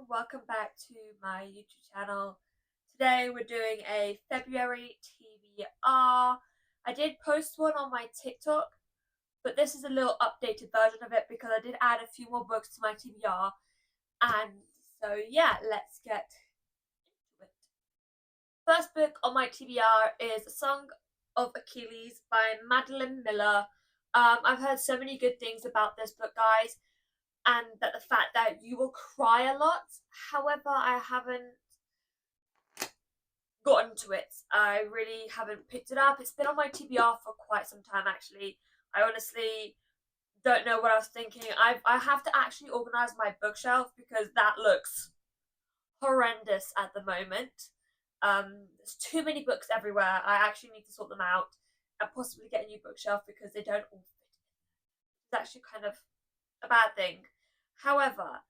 everyone, welcome back to my YouTube channel. Today we're doing a February TBR. I did post one on my TikTok, but this is a little updated version of it because I did add a few more books to my TBR. And so yeah, let's get into it. First book on my TBR is A Song of Achilles by Madeline Miller. I've heard so many good things about this book, guys, and that the fact that you will cry a lot. However, I haven't gotten to it. I really haven't picked it up. It's been on my TBR for quite some time, actually. I honestly don't know what I was thinking. I have to actually organize my bookshelf because that looks horrendous at the moment. There's too many books everywhere. I actually need to sort them out and possibly get a new bookshelf because they don't all fit. It's actually kind of a bad thing. However,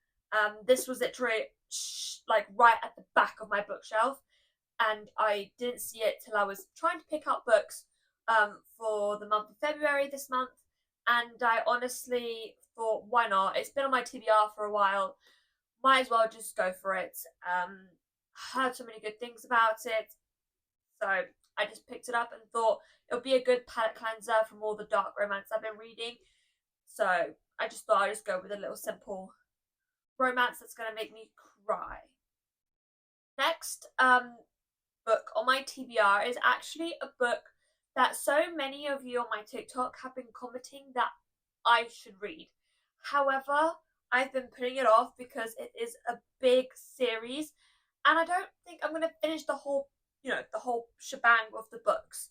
this was literally like right at the back of my bookshelf, and I didn't see it till I was trying to pick out books for the month of February this month, and I honestly thought, why not? It's been on my TBR for a while. Might as well just go for it. Heard so many good things about it, so I just picked it up and thought it would be a good palate cleanser from all the dark romance I've been reading. So I just thought I'd just go with a little simple romance that's going to make me cry. Next book on my TBR is actually a book that so many of you on my TikTok have been commenting that I should read. However, I've been putting it off because it is a big series and I don't think I'm going to finish the whole shebang of the books.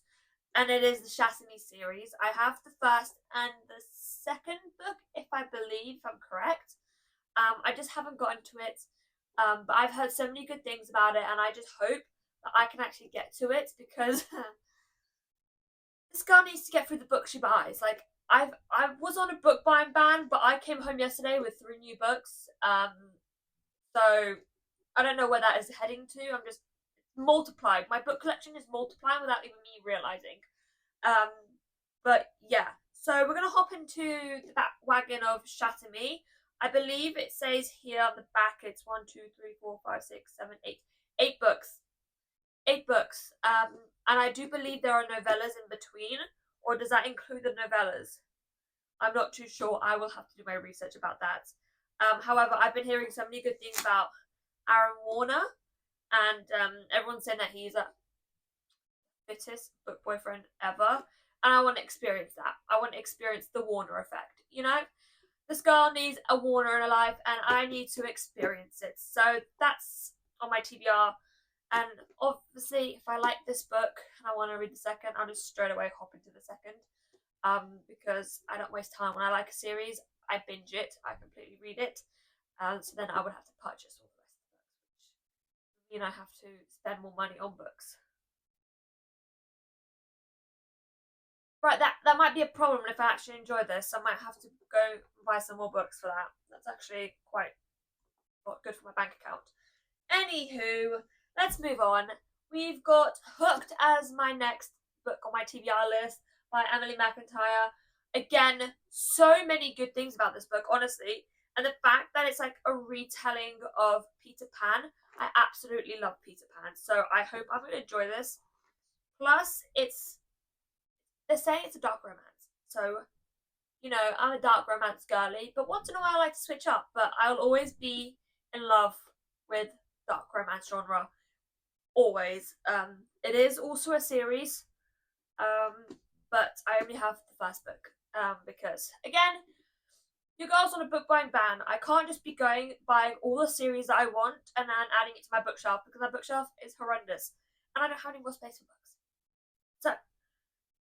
And it is the Shatami series. I have the first and the second book, if I believe I'm correct. I just haven't gotten to it. But I've heard so many good things about it, and I just hope that I can actually get to it because this girl needs to get through the books she buys. Like I was on a book buying ban, but I came home yesterday with 3 new books. So I don't know where that is heading to. I'm just multiplied. My book collection is multiplying without even me realizing. But yeah, so we're gonna hop into the back wagon of Shatami. I believe it says here on the back it's 1, 2, 3, 4, 5, 6, 7, 8. 8 books. 8 books. And I do believe there are novellas in between, or does that include the novellas? I'm not too sure. I will have to do my research about that. However, I've been hearing so many good things about Aaron Warner, and everyone's saying that he's a fittest book boyfriend ever, and I want to experience that. I want to experience the Warner effect. You know, this girl needs a Warner in her life, and I need to experience it. So that's on my TBR. And obviously, if I like this book and I want to read the second, I'll just straight away hop into the second. Because I don't waste time when I like a series. I binge it. I completely read it. So then I would have to purchase all the rest of the books, which mean I have to spend more money on books. Right, that might be a problem if I actually enjoy this. I might have to go buy some more books for that. That's actually quite good for my bank account. Anywho, let's move on. We've got Hooked as my next book on my TBR list by Emily McIntyre. Again, so many good things about this book, honestly. And the fact that it's like a retelling of Peter Pan, I absolutely love Peter Pan. So I hope I'm going to enjoy this. Plus, they're saying it's a dark romance. So, you know, I'm a dark romance girly, but once in a while I like to switch up. But I'll always be in love with dark romance genre. Always. It is also a series. But I only have the first book. Because, again, your girl's on a book buying ban. I can't just be buying all the series that I want and then adding it to my bookshelf because my bookshelf is horrendous. And I don't have any more space for books. So,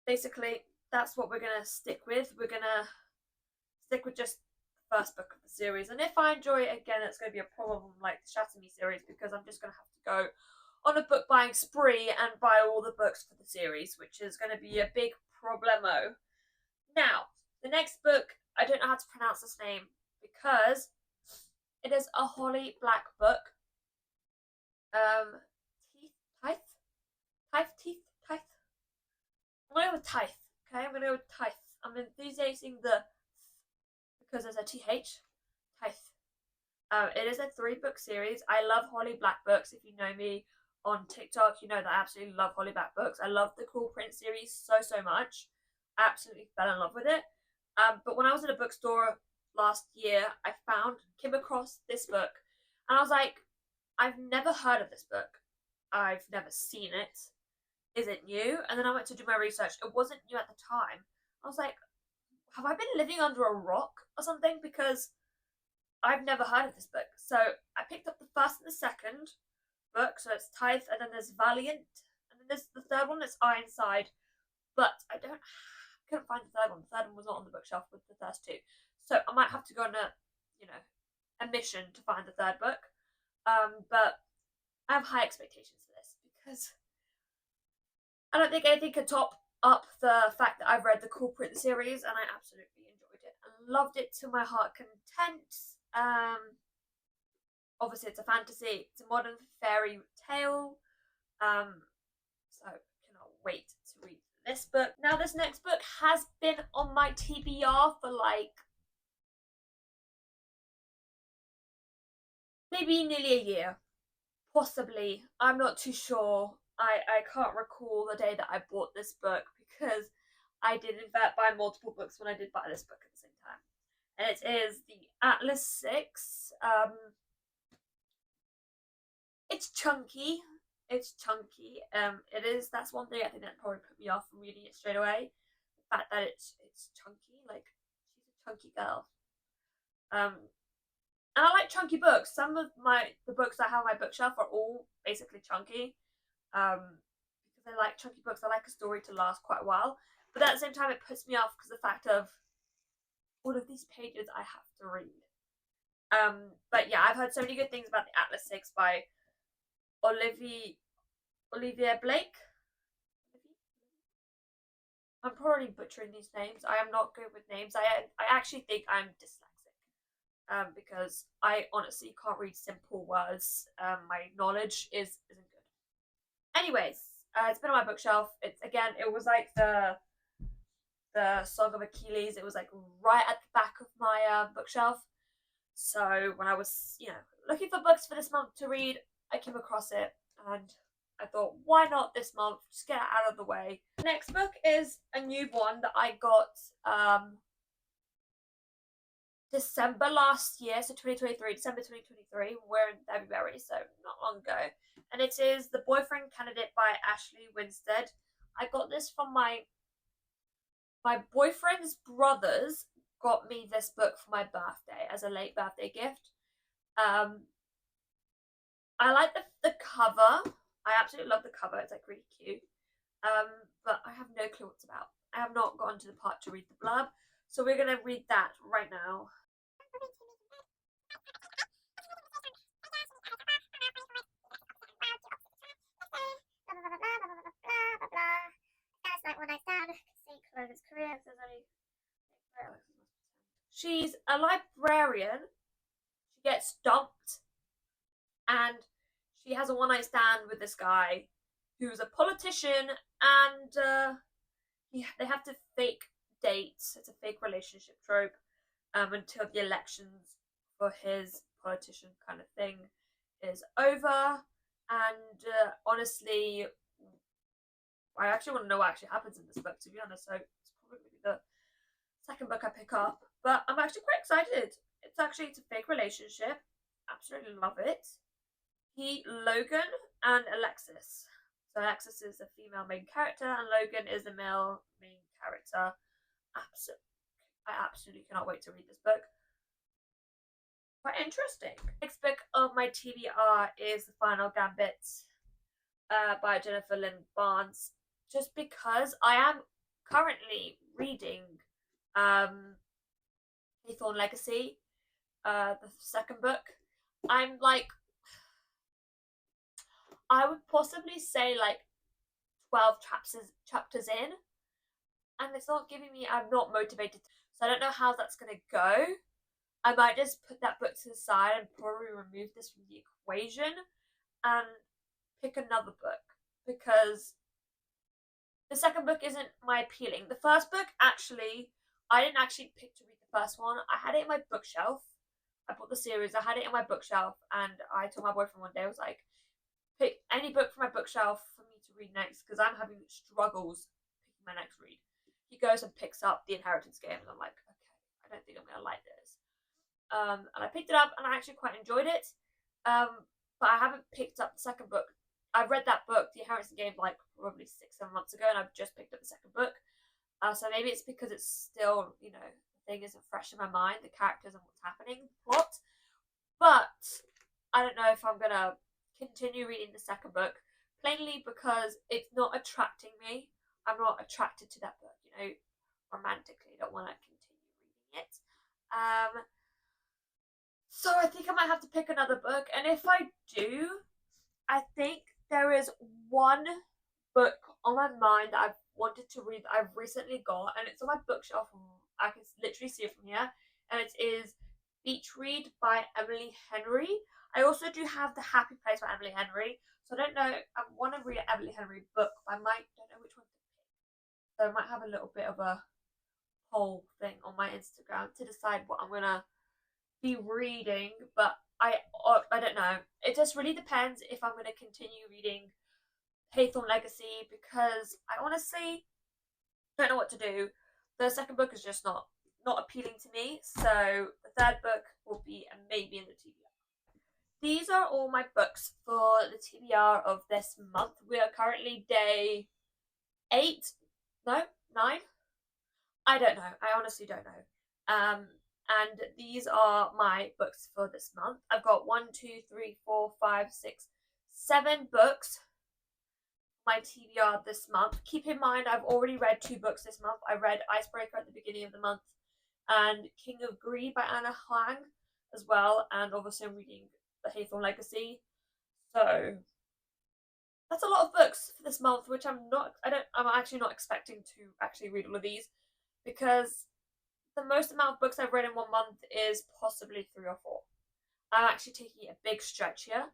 basically, that's what we're going to stick with. We're going to stick with just the first book of the series. And if I enjoy it again, it's going to be a problem like the Shatami series because I'm just going to have to go on a book buying spree and buy all the books for the series, which is going to be a big problemo. Now, the next book, I don't know how to pronounce this name because it is a Holly Black book. Tithe. I'm gonna go with Tithe. Okay, I'm gonna go with Tithe. I'm enthusiasing the because there's a TH. Tithe. It is a 3-book series. I love Holly Black books. If you know me on TikTok, you know that I absolutely love Holly Black books. I love the Cool Prince series so much. Absolutely fell in love with it. But when I was in a bookstore last year, I came across this book, and I was like, I've never heard of this book. I've never seen it. Is it new? And then I went to do my research. It wasn't new at the time. I was like, have I been living under a rock or something? Because I've never heard of this book. So I picked up the first and the second book. So it's Tithe, and then there's Valiant, and then there's the third one that's Ironside. But couldn't find the third one. The third one was not on the bookshelf with the first two. So I might have to go on a mission to find the third book. But I have high expectations for this because I don't think anything could top up the fact that I've read the Cool Print series, and I absolutely enjoyed it and loved it to my heart content. Obviously it's a fantasy, it's a modern fairy tale. So cannot wait to read this book. Now this next book has been on my TBR for like maybe nearly a year. Possibly. I'm not too sure. I can't recall the day that I bought this book because I did in fact buy multiple books when I did buy this book at the same time. And it is the Atlas 6. It's chunky. It's chunky. That's one thing I think that probably put me off from reading it straight away. The fact that it's chunky, like she's a chunky girl. And I like chunky books. Some of the books I have on my bookshelf are all basically chunky. Because I like chunky books. I like a story to last quite a while. But at the same time, it puts me off because the fact of all of these pages I have to read. But yeah, I've heard so many good things about the Atlas 6 by Olivia Blake. I'm probably butchering these names. I am not good with names. I actually think I'm dyslexic. Because I honestly can't read simple words. My knowledge isn't good. Anyways, it's been on my bookshelf. It was like the Song of Achilles. It was like right at the back of my bookshelf. So when I was, looking for books for this month to read, I came across it, and I thought, why not this month? Just get it out of the way. The next book is a new one that I got December last year, so 2023, December 2023. We're in February, so not long ago. And it is The Boyfriend Candidate by Ashley Winstead. I got this from my boyfriend's brothers got me this book for my birthday as a late birthday gift. I like the cover. I absolutely love the cover. It's like really cute. But I have no clue what it's about. I have not gotten to the part to read the blurb, so we're gonna read that right now. She's a librarian. She gets dumped, and she has a one-night stand with this guy who's a politician, and they have to fake date. It's a fake relationship trope until the elections for his politician kind of thing is over. And honestly, I actually want to know what actually happens in this book, to be honest. So it's probably the second book I pick up, but I'm actually quite excited. It's a fake relationship. Absolutely love it. Logan and Alexis. So Alexis is the female main character, and Logan is the male main character. I absolutely cannot wait to read this book. Quite interesting. Next book on my TBR is The Final Gambit by Jennifer Lynn Barnes. Just because I am currently reading Hawthorne Legacy, the second book. I'm like, I would possibly say like 12 chapters in, and it's not giving me. I'm not motivated, so I don't know how that's gonna go. I might just put that book to the side and probably remove this from the equation and pick another book, because the second book isn't my appealing. The first book, actually, I didn't actually pick to read the first one. I had it in my bookshelf I bought the series. I had it in my bookshelf, and I told my boyfriend one day, I was like, pick any book from my bookshelf for me to read next because I'm having struggles picking my next read. He goes and picks up The Inheritance Game, and I'm like, okay, I don't think I'm gonna like this. And I picked it up, and I actually quite enjoyed it. But I haven't picked up the second book. I read that book, The Inheritance Game, like probably 6-7 months ago, and I've just picked up the second book. So maybe it's because it's still, the thing isn't fresh in my mind, the characters and what's happening, the plot. But I don't know if I'm gonna continue reading the second book, plainly because it's not attracting me. I'm not attracted to that book, romantically. I don't want to continue reading it. So I think I might have to pick another book, and if I do, I think there is one book on my mind that I've wanted to read that I've recently got, and it's on my bookshelf. I can literally see it from here, and it is Beach Read by Emily Henry. I also do have The Happy Place by Emily Henry, so I don't know. I want to read an Emily Henry book, but I don't know which one to pick. So I might have a little bit of a poll thing on my Instagram to decide what I'm gonna be reading, but I don't know. It just really depends if I'm going to continue reading Haythorn Legacy, because I honestly don't know what to do. The second book is just not appealing to me, so the third book will be a maybe in the TBR. These are all my books for the TBR of this month. We are currently day 8, no, 9. I don't know. I honestly don't know. And these are my books for this month. I've got 1, 2, 3, 4, 5, 6, 7 books my TBR this month. Keep in mind, I've already read 2 books this month. I read Icebreaker at the beginning of the month and King of Greed by Anna Huang as well, and obviously I'm reading The Haythorn Legacy. So that's a lot of books for this month, which I'm actually not expecting to actually read all of these, because the most amount of books I've read in 1 month is possibly 3 or 4. I'm actually taking a big stretch here,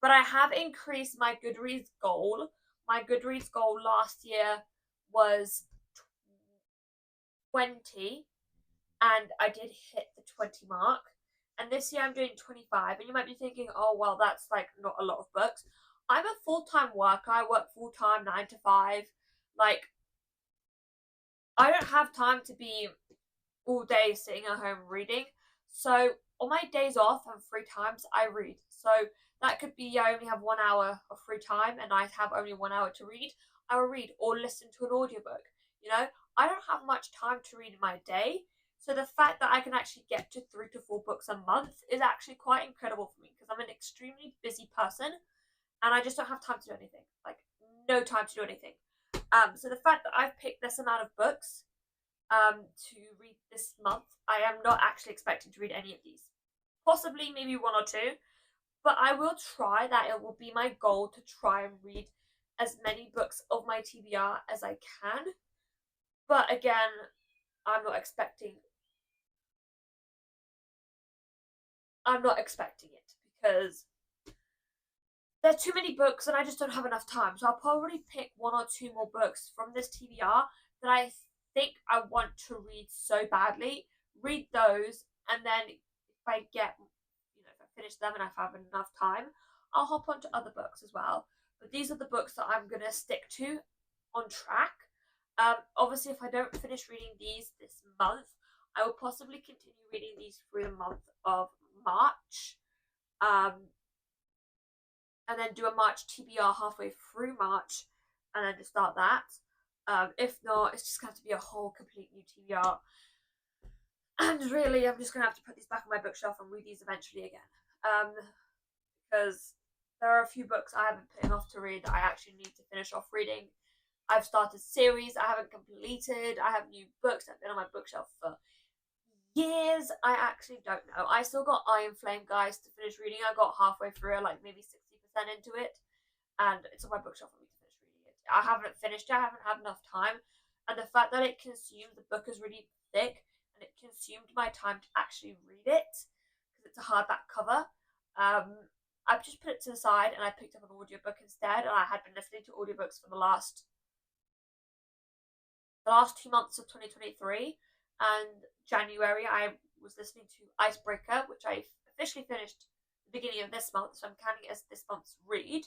but I have increased my Goodreads goal. My Goodreads goal last year was 20, and I did hit the 20 mark. And this year I'm doing 25, and you might be thinking, oh, well, that's like not a lot of books. I'm a full-time worker. I work full-time, 9 to 5. Like, I don't have time to be all day sitting at home reading. So on my days off and free times, I read. So that could be I only have 1 hour of free time and I have only 1 hour to read. I will read or listen to an audiobook. I don't have much time to read in my day. So the fact that I can actually get to 3 to 4 books a month is actually quite incredible for me, because I'm an extremely busy person and I just don't have time to do anything. Like, no time to do anything. So the fact that I've picked this amount of books to read this month, I am not actually expecting to read any of these. Possibly maybe 1 or 2, but I will try that. It will be my goal to try and read as many books of my TBR as I can. But again, I'm not expecting it, because there's too many books and I just don't have enough time. So I'll probably pick 1 or 2 more books from this TBR that I think I want to read so badly, read those, and then if I get, if I finish them and I have enough time, I'll hop onto other books as well. But these are the books that I'm going to stick to on track. Obviously, if I don't finish reading these this month, I will possibly continue reading these through the month of March. And then do a March TBR halfway through March, and then just start that. If not, it's just going to have to be a whole complete new TBR. And really, I'm just going to have to put these back on my bookshelf and read these eventually again. Because there are a few books I haven't put enough to read that I actually need to finish off reading. I've started series I haven't completed. I have new books that have been on my bookshelf for years. I actually don't know. I still got Iron Flame, guys, to finish reading. I got halfway through, like maybe 60% into it, and it's on my bookshelf for me to finish reading it. I haven't finished it. I haven't had enough time, and the fact that it consumed, the book is really thick, and it consumed my time to actually read it, because it's a hardback cover. I've just put it to the side, and I picked up an audiobook instead, and I had been listening to audiobooks for the last 2 months of 2023, and January I was listening to Icebreaker, which I officially finished the beginning of this month, so I'm counting it as this month's read.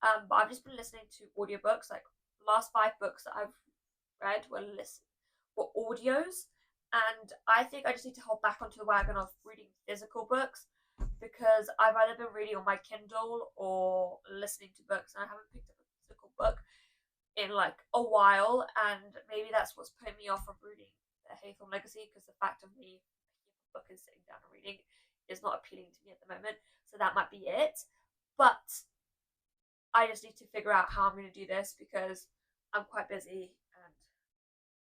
But I've just been listening to audiobooks. Like the last 5 books that I've read were audios, and I think I just need to hold back onto the wagon of reading physical books because I've either been reading on my Kindle or listening to books, and I haven't picked up a physical book in like a while, and maybe that's what's putting me off from reading the Haythorn Legacy, because the fact of me picking up a book and sitting down and reading is not appealing to me at the moment. So that might be it. But I just need to figure out how I'm going to do this because I'm quite busy and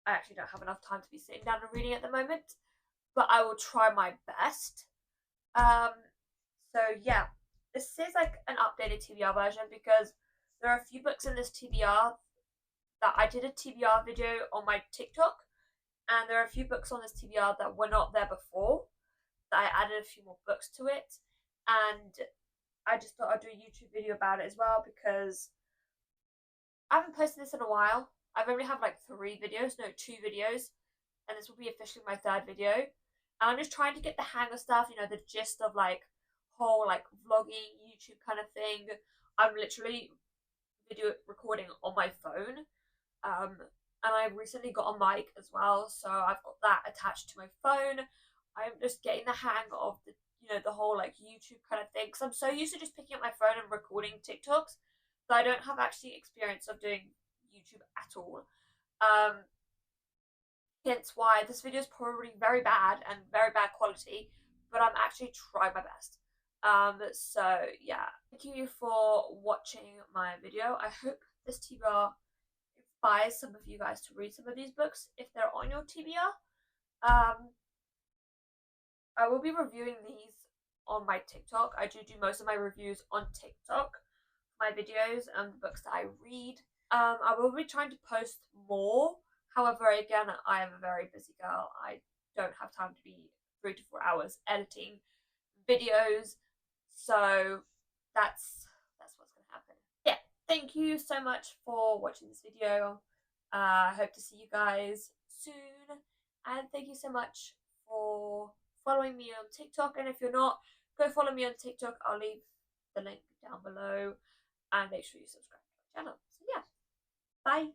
I actually don't have enough time to be sitting down and reading at the moment. But I will try my best. Um, so yeah, this is like an updated TBR version because there are a few books in this TBR that I did a TBR video on my TikTok, and there are a few books on this TBR that were not there before, that I added a few more books to it, and I just thought I'd do a YouTube video about it as well because I haven't posted this in a while. I've only had like 2 videos, and this will be officially my 3rd video. And I'm just trying to get the hang of stuff, the gist of like whole like vlogging YouTube kind of thing. I'm literally video recording on my phone. And I recently got a mic as well, so I've got that attached to my phone. I'm just getting the hang of the whole like YouTube kind of thing, because I'm so used to just picking up my phone and recording TikToks that I don't have actually experience of doing YouTube at all. Hence why this video is probably very bad and very bad quality, but I'm actually trying my best. So yeah, thank you for watching my video. I hope this TBR inspires some of you guys to read some of these books if they're on your TBR. I will be reviewing these on my TikTok. I do most of my reviews on TikTok, my videos and the books that I read. I will be trying to post more. However, again, I am a very busy girl. I don't have time to be 3 to 4 hours editing videos. So that's what's going to happen. Yeah, thank you so much for watching this video. I hope to see you guys soon. And thank you so much for following me on TikTok. And if you're not, go follow me on TikTok. I'll leave the link down below. And make sure you subscribe to my channel. So yeah, bye.